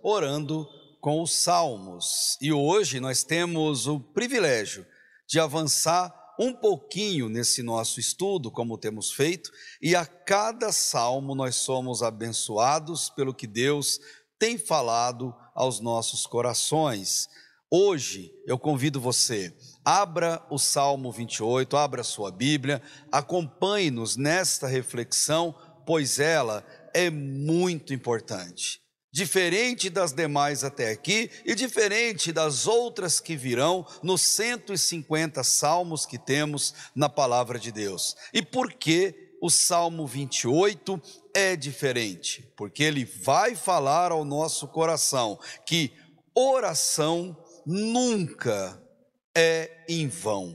Orando com os Salmos. E hoje nós temos o privilégio de avançar um pouquinho nesse nosso estudo, como temos feito, e a cada salmo nós somos abençoados pelo que Deus tem falado aos nossos corações. Hoje eu convido você, abra o Salmo 28, abra a sua Bíblia, acompanhe-nos nesta reflexão, pois ela é muito importante. Diferente das demais até aqui e diferente das outras que virão nos 150 salmos que temos na palavra de Deus. E por que o Salmo 28 é diferente? Porque ele vai falar ao nosso coração que oração nunca é em vão.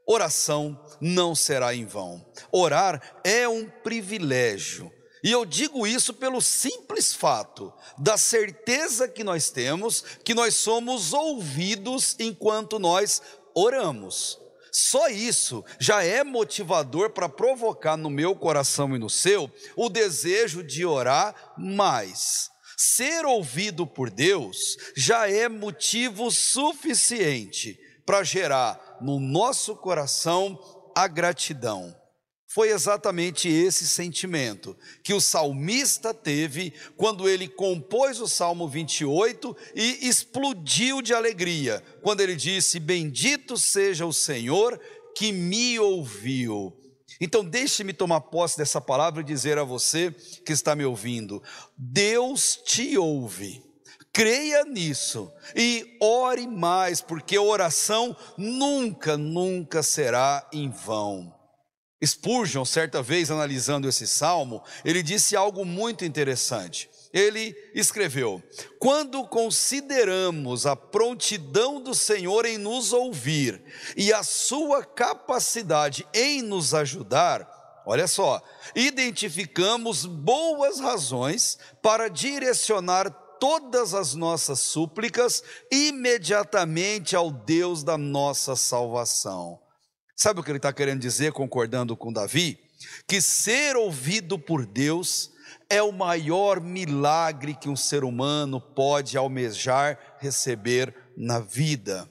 Oração não será em vão. Orar é um privilégio. E eu digo isso pelo simples fato da certeza que nós temos que nós somos ouvidos enquanto nós oramos. Só isso já é motivador para provocar no meu coração e no seu o desejo de orar mais. Ser ouvido por Deus já é motivo suficiente para gerar no nosso coração a gratidão. Foi exatamente esse sentimento que o salmista teve quando ele compôs o Salmo 28 e explodiu de alegria, quando ele disse: bendito seja o Senhor que me ouviu. Então deixe-me tomar posse dessa palavra e dizer a você que está me ouvindo: Deus te ouve. Creia nisso e ore mais, porque a oração nunca será em vão. Spurgeon, certa vez analisando esse salmo, ele disse algo muito interessante. Ele escreveu: quando consideramos a prontidão do Senhor em nos ouvir e a sua capacidade em nos ajudar, olha só, identificamos boas razões para direcionar todas as nossas súplicas imediatamente ao Deus da nossa salvação. Sabe o que ele está querendo dizer, concordando com Davi? Que ser ouvido por Deus é o maior milagre que um ser humano pode almejar receber na vida.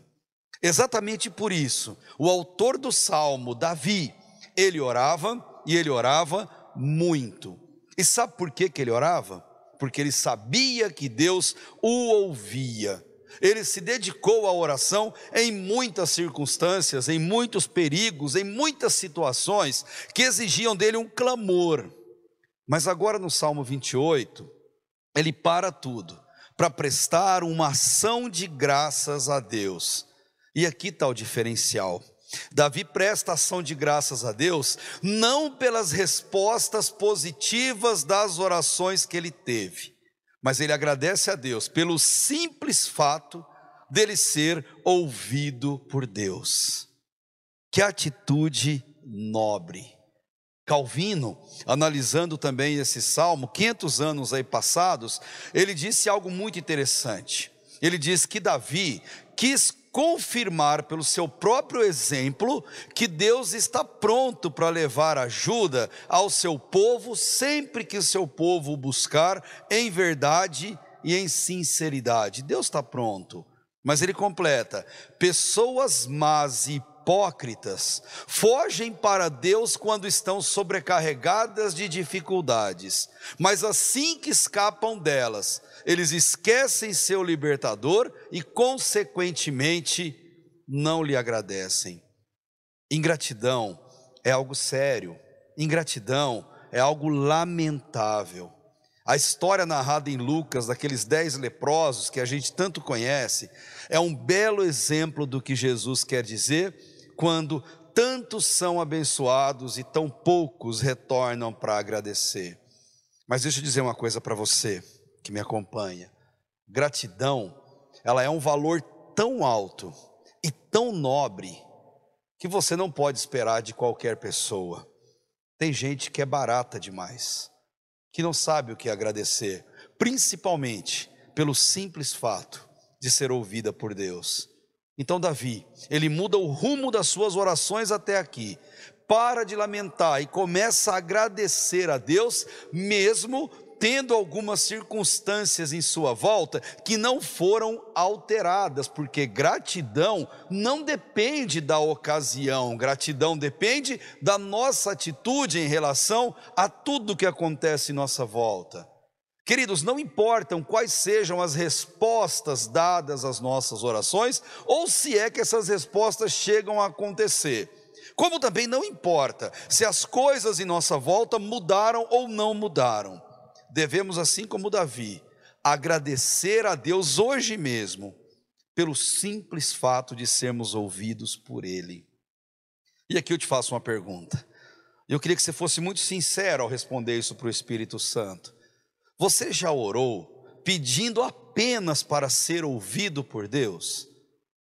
Exatamente por isso, o autor do Salmo, Davi, ele orava e ele orava muito. E sabe por que ele orava? Porque ele sabia que Deus o ouvia. Ele se dedicou à oração em muitas circunstâncias, em muitos perigos, em muitas situações que exigiam dele um clamor. Mas agora no Salmo 28, ele para tudo para prestar uma ação de graças a Deus. E aqui está o diferencial. Davi presta ação de graças a Deus não pelas respostas positivas das orações que ele teve, mas ele agradece a Deus pelo simples fato dele ser ouvido por Deus. Que atitude nobre. Calvino, analisando também esse salmo, 500 anos aí passados, ele disse algo muito interessante. Ele diz que Davi quis confirmar pelo seu próprio exemplo que Deus está pronto para levar ajuda ao seu povo sempre que o seu povo o buscar em verdade e em sinceridade. Deus está pronto, mas ele completa: pessoas más e hipócritas fogem para Deus quando estão sobrecarregadas de dificuldades, mas assim que escapam delas, eles esquecem seu libertador e consequentemente não lhe agradecem. Ingratidão é algo sério, ingratidão é algo lamentável. A história narrada em Lucas, daqueles 10 leprosos que a gente tanto conhece, é um belo exemplo do que Jesus quer dizer quando tantos são abençoados e tão poucos retornam para agradecer. Mas deixa eu dizer uma coisa para você que me acompanha: gratidão, ela é um valor tão alto e tão nobre que você não pode esperar de qualquer pessoa. Tem gente que é barata demais, que não sabe o que agradecer, principalmente pelo simples fato de ser ouvida por Deus. Então Davi, ele muda o rumo das suas orações até aqui, para de lamentar e começa a agradecer a Deus, mesmo tendo algumas circunstâncias em sua volta que não foram alteradas, porque gratidão não depende da ocasião, gratidão depende da nossa atitude em relação a tudo que acontece em nossa volta. Queridos, não importam quais sejam as respostas dadas às nossas orações, ou se é que essas respostas chegam a acontecer. Como também não importa se as coisas em nossa volta mudaram ou não mudaram. Devemos, assim como Davi, agradecer a Deus hoje mesmo, pelo simples fato de sermos ouvidos por Ele. E aqui eu te faço uma pergunta. Eu queria que você fosse muito sincero ao responder isso para o Espírito Santo. Você já orou pedindo apenas para ser ouvido por Deus?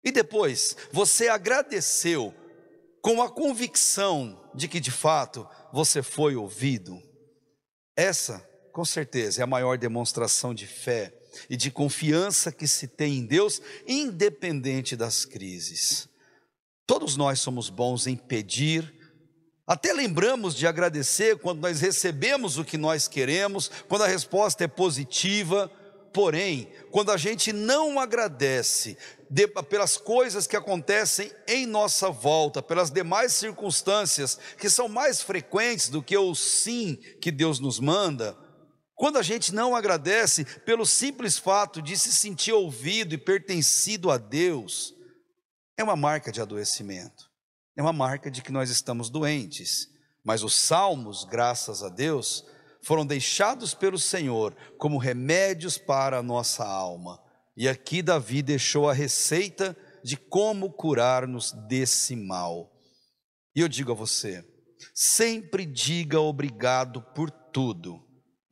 E depois, você agradeceu com a convicção de que de fato você foi ouvido? Essa, com certeza, é a maior demonstração de fé e de confiança que se tem em Deus, independente das crises. Todos nós somos bons em pedir, até lembramos de agradecer quando nós recebemos o que nós queremos, quando a resposta é positiva. Porém, quando a gente não agradece pelas coisas que acontecem em nossa volta, pelas demais circunstâncias que são mais frequentes do que o sim que Deus nos manda, quando a gente não agradece pelo simples fato de se sentir ouvido e pertencido a Deus, é uma marca de adoecimento. É uma marca de que nós estamos doentes, mas os salmos, graças a Deus, foram deixados pelo Senhor como remédios para a nossa alma. E aqui Davi deixou a receita de como curar-nos desse mal. E eu digo a você, sempre diga obrigado por tudo.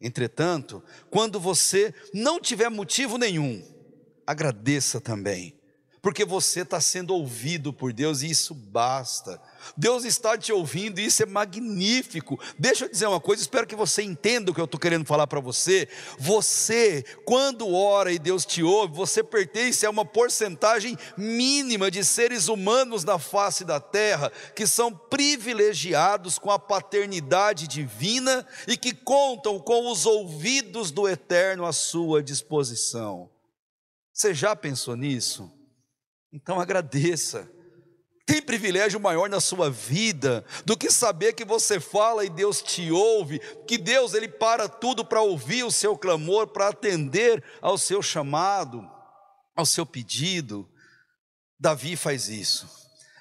Entretanto, quando você não tiver motivo nenhum, agradeça também. Porque você está sendo ouvido por Deus e isso basta. Deus está te ouvindo e isso é magnífico. Deixa eu dizer uma coisa, espero que você entenda o que eu estou querendo falar para você. Você, quando ora e Deus te ouve, você pertence a uma porcentagem mínima de seres humanos na face da terra, que são privilegiados com a paternidade divina e que contam com os ouvidos do Eterno à sua disposição. Você já pensou nisso? Então agradeça. Tem privilégio maior na sua vida do que saber que você fala e Deus te ouve, que Deus ele para tudo para ouvir o seu clamor, para atender ao seu chamado, ao seu pedido. Davi faz isso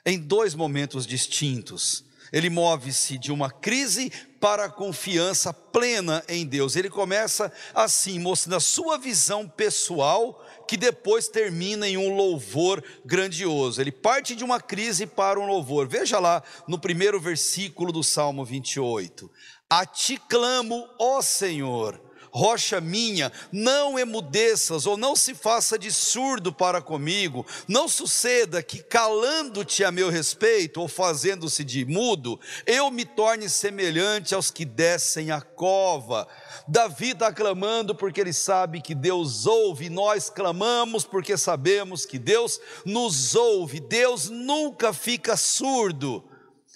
em dois momentos distintos. Ele move-se de uma crise para a confiança plena em Deus. Ele começa assim, mostrando a sua visão pessoal, que depois termina em um louvor grandioso. Ele parte de uma crise para um louvor. Veja lá no primeiro versículo do Salmo 28. A ti clamo, ó Senhor, rocha minha, não emudeças ou não se faça de surdo para comigo. Não suceda que calando-te a meu respeito ou fazendo-se de mudo, eu me torne semelhante aos que descem a cova. Davi está clamando porque ele sabe que Deus ouve. Nós clamamos porque sabemos que Deus nos ouve. Deus nunca fica surdo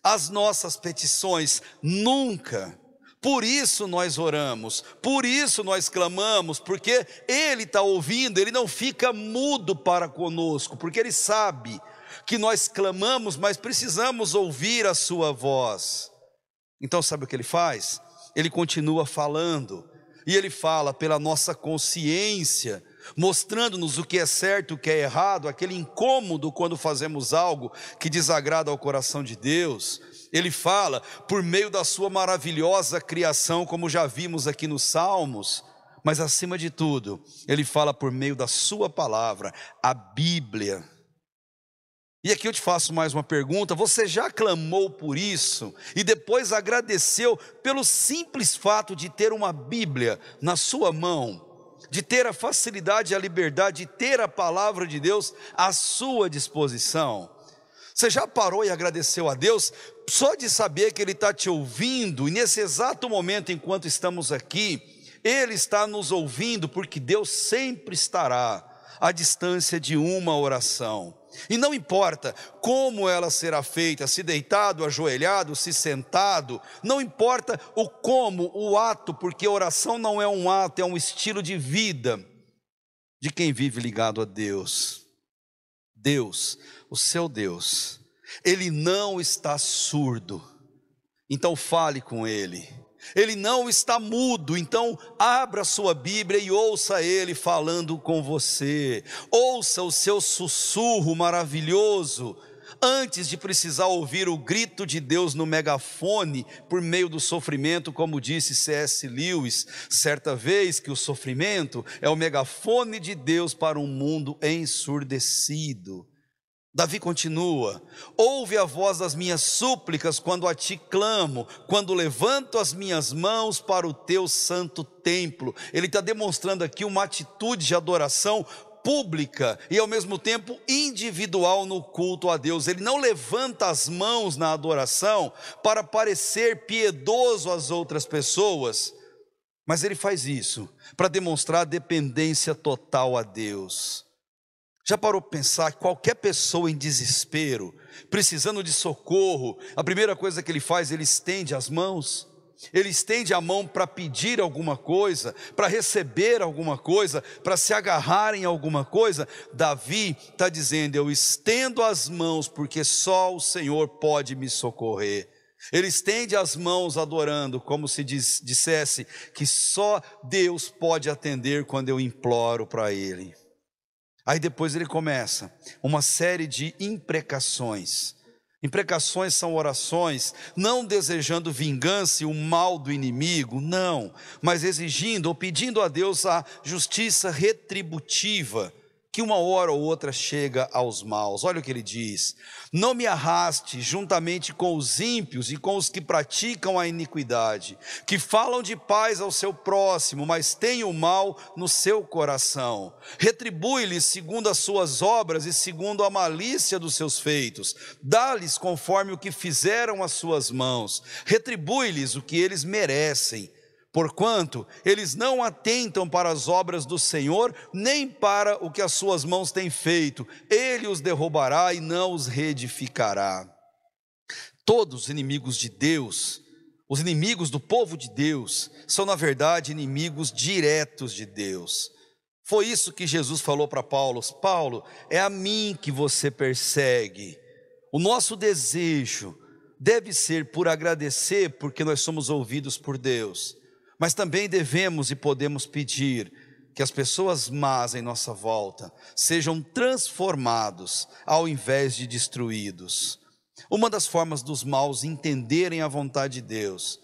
às nossas petições, nunca. Por isso nós oramos, por isso nós clamamos, porque Ele está ouvindo, Ele não fica mudo para conosco, porque Ele sabe que nós clamamos, mas precisamos ouvir a sua voz. Então sabe o que Ele faz? Ele continua falando, e Ele fala pela nossa consciência, mostrando-nos o que é certo e o que é errado, aquele incômodo quando fazemos algo que desagrada ao coração de Deus. Ele fala por meio da sua maravilhosa criação, como já vimos aqui nos Salmos, mas acima de tudo, Ele fala por meio da sua palavra, a Bíblia. E aqui eu te faço mais uma pergunta, você já clamou por isso e depois agradeceu pelo simples fato de ter uma Bíblia na sua mão, de ter a facilidade e a liberdade de ter a palavra de Deus à sua disposição? Você já parou e agradeceu a Deus só de saber que Ele está te ouvindo, e nesse exato momento enquanto estamos aqui, Ele está nos ouvindo, porque Deus sempre estará à distância de uma oração. E não importa como ela será feita, se deitado, ajoelhado, se sentado, não importa o como, o ato, porque oração não é um ato, é um estilo de vida de quem vive ligado a Deus. Deus, o seu Deus, Ele não está surdo, então fale com Ele. Ele não está mudo, então abra a sua Bíblia e ouça Ele falando com você. Ouça o seu sussurro maravilhoso, antes de precisar ouvir o grito de Deus no megafone, por meio do sofrimento, como disse C.S. Lewis, certa vez, que o sofrimento é o megafone de Deus para um mundo ensurdecido. Davi continua: ouve a voz das minhas súplicas quando a ti clamo, quando levanto as minhas mãos para o teu santo templo. Ele está demonstrando aqui uma atitude de adoração pública e ao mesmo tempo individual no culto a Deus. Ele não levanta as mãos na adoração para parecer piedoso às outras pessoas, mas ele faz isso para demonstrar dependência total a Deus. Já parou para pensar que qualquer pessoa em desespero, precisando de socorro, a primeira coisa que ele faz, ele estende as mãos? Ele estende a mão para pedir alguma coisa, para receber alguma coisa, para se agarrar em alguma coisa? Davi está dizendo: eu estendo as mãos porque só o Senhor pode me socorrer. Ele estende as mãos adorando, como se dissesse que só Deus pode atender quando eu imploro para Ele. Aí depois ele começa uma série de imprecações. Imprecações são orações não desejando vingança e o mal do inimigo, não, mas exigindo ou pedindo a Deus a justiça retributiva, que uma hora ou outra chega aos maus. Olha o que ele diz: não me arraste juntamente com os ímpios e com os que praticam a iniquidade, que falam de paz ao seu próximo, mas têm o mal no seu coração. Retribui-lhes segundo as suas obras e segundo a malícia dos seus feitos. Dá-lhes conforme o que fizeram as suas mãos. Retribui-lhes o que eles merecem. Porquanto eles não atentam para as obras do Senhor, nem para o que as suas mãos têm feito. Ele os derrubará e não os reedificará. Todos os inimigos de Deus, os inimigos do povo de Deus, são na verdade inimigos diretos de Deus. Foi isso que Jesus falou para Paulo: Paulo, é a mim que você persegue. O nosso desejo deve ser por agradecer, porque nós somos ouvidos por Deus. Mas também devemos e podemos pedir que as pessoas más em nossa volta sejam transformados ao invés de destruídos. Uma das formas dos maus entenderem a vontade de Deus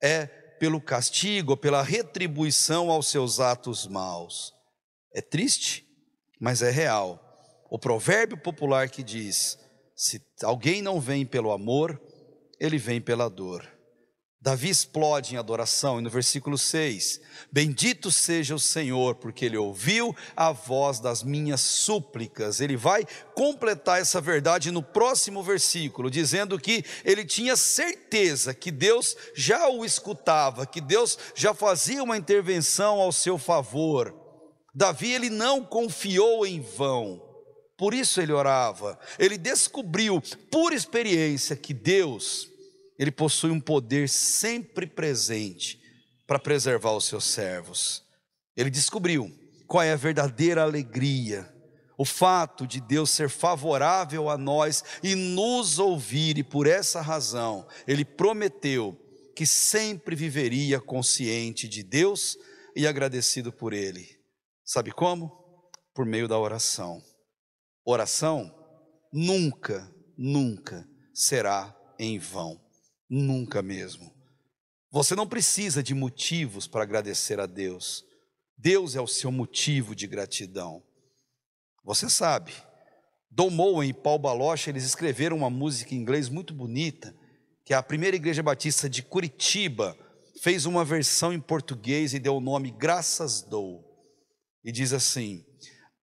é pelo castigo, pela retribuição aos seus atos maus. É triste, mas é real. O provérbio popular que diz: se alguém não vem pelo amor, ele vem pela dor. Davi explode em adoração, e no versículo 6, bendito seja o Senhor, porque Ele ouviu a voz das minhas súplicas. Ele vai completar essa verdade no próximo versículo, dizendo que ele tinha certeza que Deus já o escutava, que Deus já fazia uma intervenção ao seu favor. Davi, ele não confiou em vão, por isso ele orava. Ele descobriu por experiência que Deus, Ele possui um poder sempre presente para preservar os seus servos. Ele descobriu qual é a verdadeira alegria, o fato de Deus ser favorável a nós e nos ouvir, e por essa razão Ele prometeu que sempre viveria consciente de Deus e agradecido por Ele. Sabe como? Por meio da oração. Oração nunca será em vão. Nunca mesmo. Você não precisa de motivos para agradecer a Deus. Deus é o seu motivo de gratidão. Você sabe, Don Moen e Paul Baloche, eles escreveram uma música em inglês muito bonita, que a primeira igreja batista de Curitiba fez uma versão em português e deu o nome Graças Dou. E diz assim: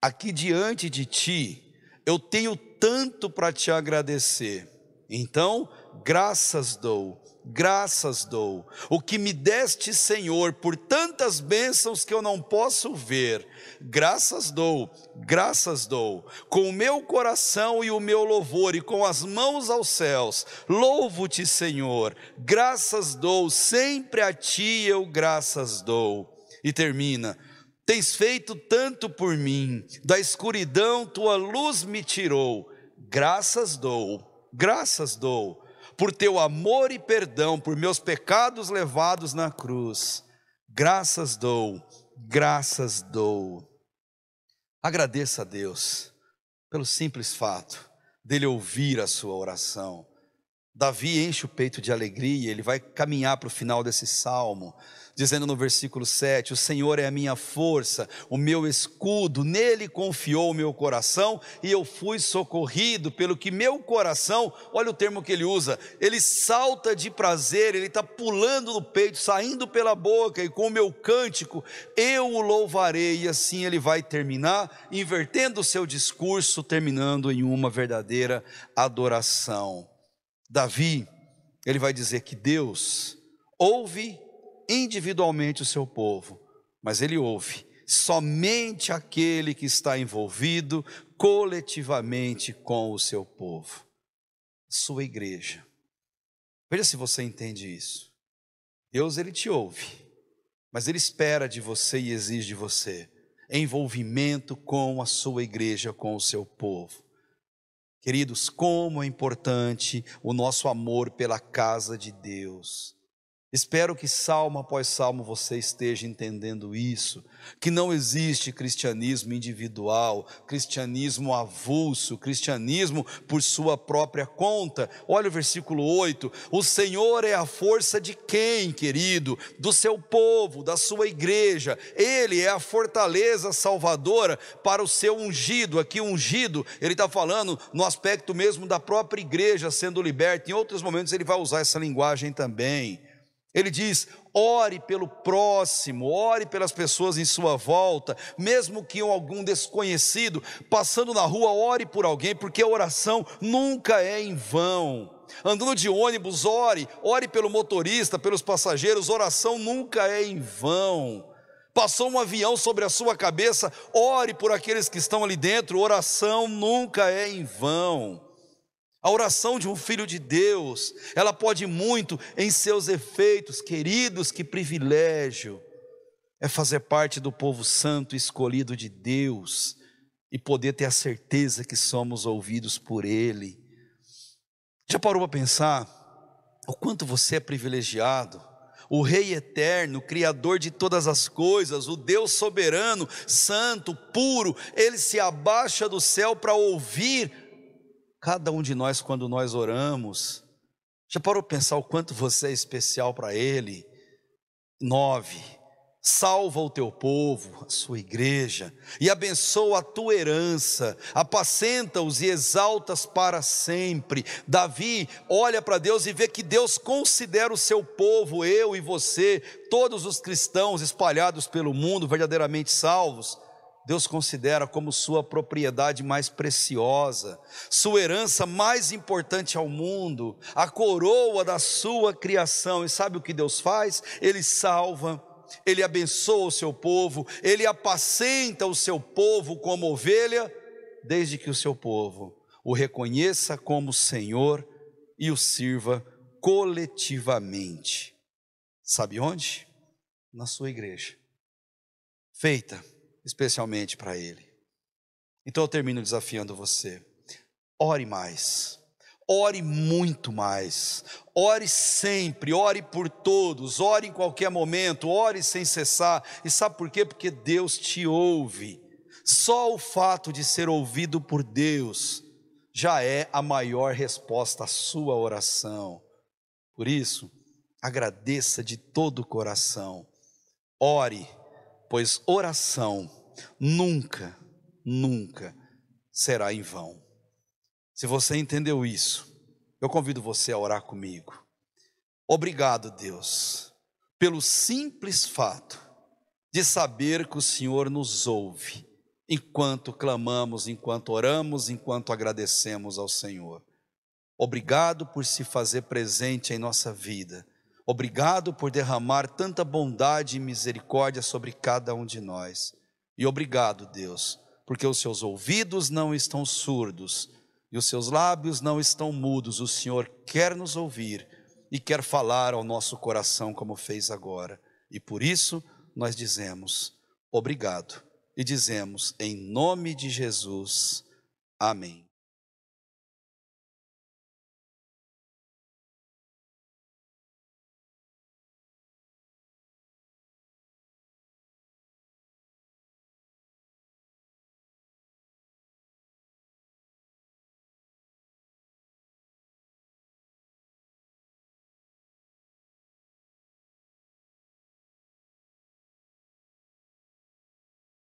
aqui diante de ti eu tenho tanto para te agradecer, então graças dou, graças dou. O que me deste, Senhor, por tantas bênçãos que eu não posso ver, graças dou, graças dou. Com o meu coração e o meu louvor, e com as mãos aos céus, louvo-te, Senhor, graças dou, sempre a ti eu graças dou. E termina: tens feito tanto por mim, da escuridão tua luz me tirou, graças dou, graças dou, por teu amor e perdão, por meus pecados levados na cruz, graças dou, graças dou. Agradeça a Deus pelo simples fato dele ouvir a sua oração. Davi enche o peito de alegria, ele vai caminhar para o final desse salmo, dizendo no versículo 7, o Senhor é a minha força, o meu escudo, nele confiou o meu coração, e eu fui socorrido, pelo que meu coração, olha o termo que ele usa, ele salta de prazer, ele está pulando no peito, saindo pela boca, e com o meu cântico, eu o louvarei, e assim ele vai terminar, invertendo o seu discurso, terminando em uma verdadeira adoração. Davi, ele vai dizer que Deus ouve individualmente o seu povo, mas ele ouve somente aquele que está envolvido coletivamente com o seu povo, sua igreja. Veja se você entende isso. Deus, ele te ouve, mas ele espera de você e exige de você envolvimento com a sua igreja, com o seu povo. Queridos, como é importante o nosso amor pela casa de Deus. Espero que salmo após salmo você esteja entendendo isso, que não existe cristianismo individual, cristianismo avulso, cristianismo por sua própria conta. Olha o versículo 8, o Senhor é a força de quem, querido? Do seu povo, da sua igreja. Ele é a fortaleza salvadora para o seu ungido. Aqui ungido, ele está falando no aspecto mesmo da própria igreja sendo liberta. Em outros momentos ele vai usar essa linguagem também. Ele diz, ore pelo próximo, ore pelas pessoas em sua volta, mesmo que algum desconhecido, passando na rua, ore por alguém, porque a oração nunca é em vão. Andando de ônibus, ore pelo motorista, pelos passageiros, oração nunca é em vão. Passou um avião sobre a sua cabeça, ore por aqueles que estão ali dentro, oração nunca é em vão. A oração de um filho de Deus, ela pode muito em seus efeitos. Queridos, que privilégio é fazer parte do povo santo escolhido de Deus e poder ter a certeza que somos ouvidos por Ele. Já parou para pensar o quanto você é privilegiado? O Rei eterno, Criador de todas as coisas, o Deus soberano, santo, puro, Ele se abaixa do céu para ouvir cada um de nós quando nós oramos. Já parou para pensar o quanto você é especial para Ele? 9, salva o teu povo, a sua igreja, e abençoa a tua herança, apacenta-os e exaltas para sempre. Davi olha para Deus e vê que Deus considera o seu povo, eu e você, todos os cristãos espalhados pelo mundo, verdadeiramente salvos. Deus considera como sua propriedade mais preciosa, sua herança mais importante ao mundo, a coroa da sua criação. E sabe o que Deus faz? Ele salva, Ele abençoa o seu povo, Ele apacenta o seu povo como ovelha, desde que o seu povo o reconheça como Senhor e o sirva coletivamente. Sabe onde? Na sua igreja, feita especialmente para Ele. Então eu termino desafiando você, ore mais, ore muito mais, ore sempre, ore por todos, ore em qualquer momento, ore sem cessar. E sabe por quê? Porque Deus te ouve. Só o fato de ser ouvido por Deus já é a maior resposta à sua oração. Por isso, agradeça de todo o coração, ore, pois oração nunca, nunca será em vão. Se você entendeu isso, eu convido você a orar comigo. Obrigado, Deus, pelo simples fato de saber que o Senhor nos ouve, enquanto clamamos, enquanto oramos, enquanto agradecemos ao Senhor. Obrigado por se fazer presente em nossa vida. Obrigado por derramar tanta bondade e misericórdia sobre cada um de nós. E obrigado, Deus, porque os seus ouvidos não estão surdos e os seus lábios não estão mudos. O Senhor quer nos ouvir e quer falar ao nosso coração como fez agora. E por isso nós dizemos obrigado e dizemos em nome de Jesus, amém.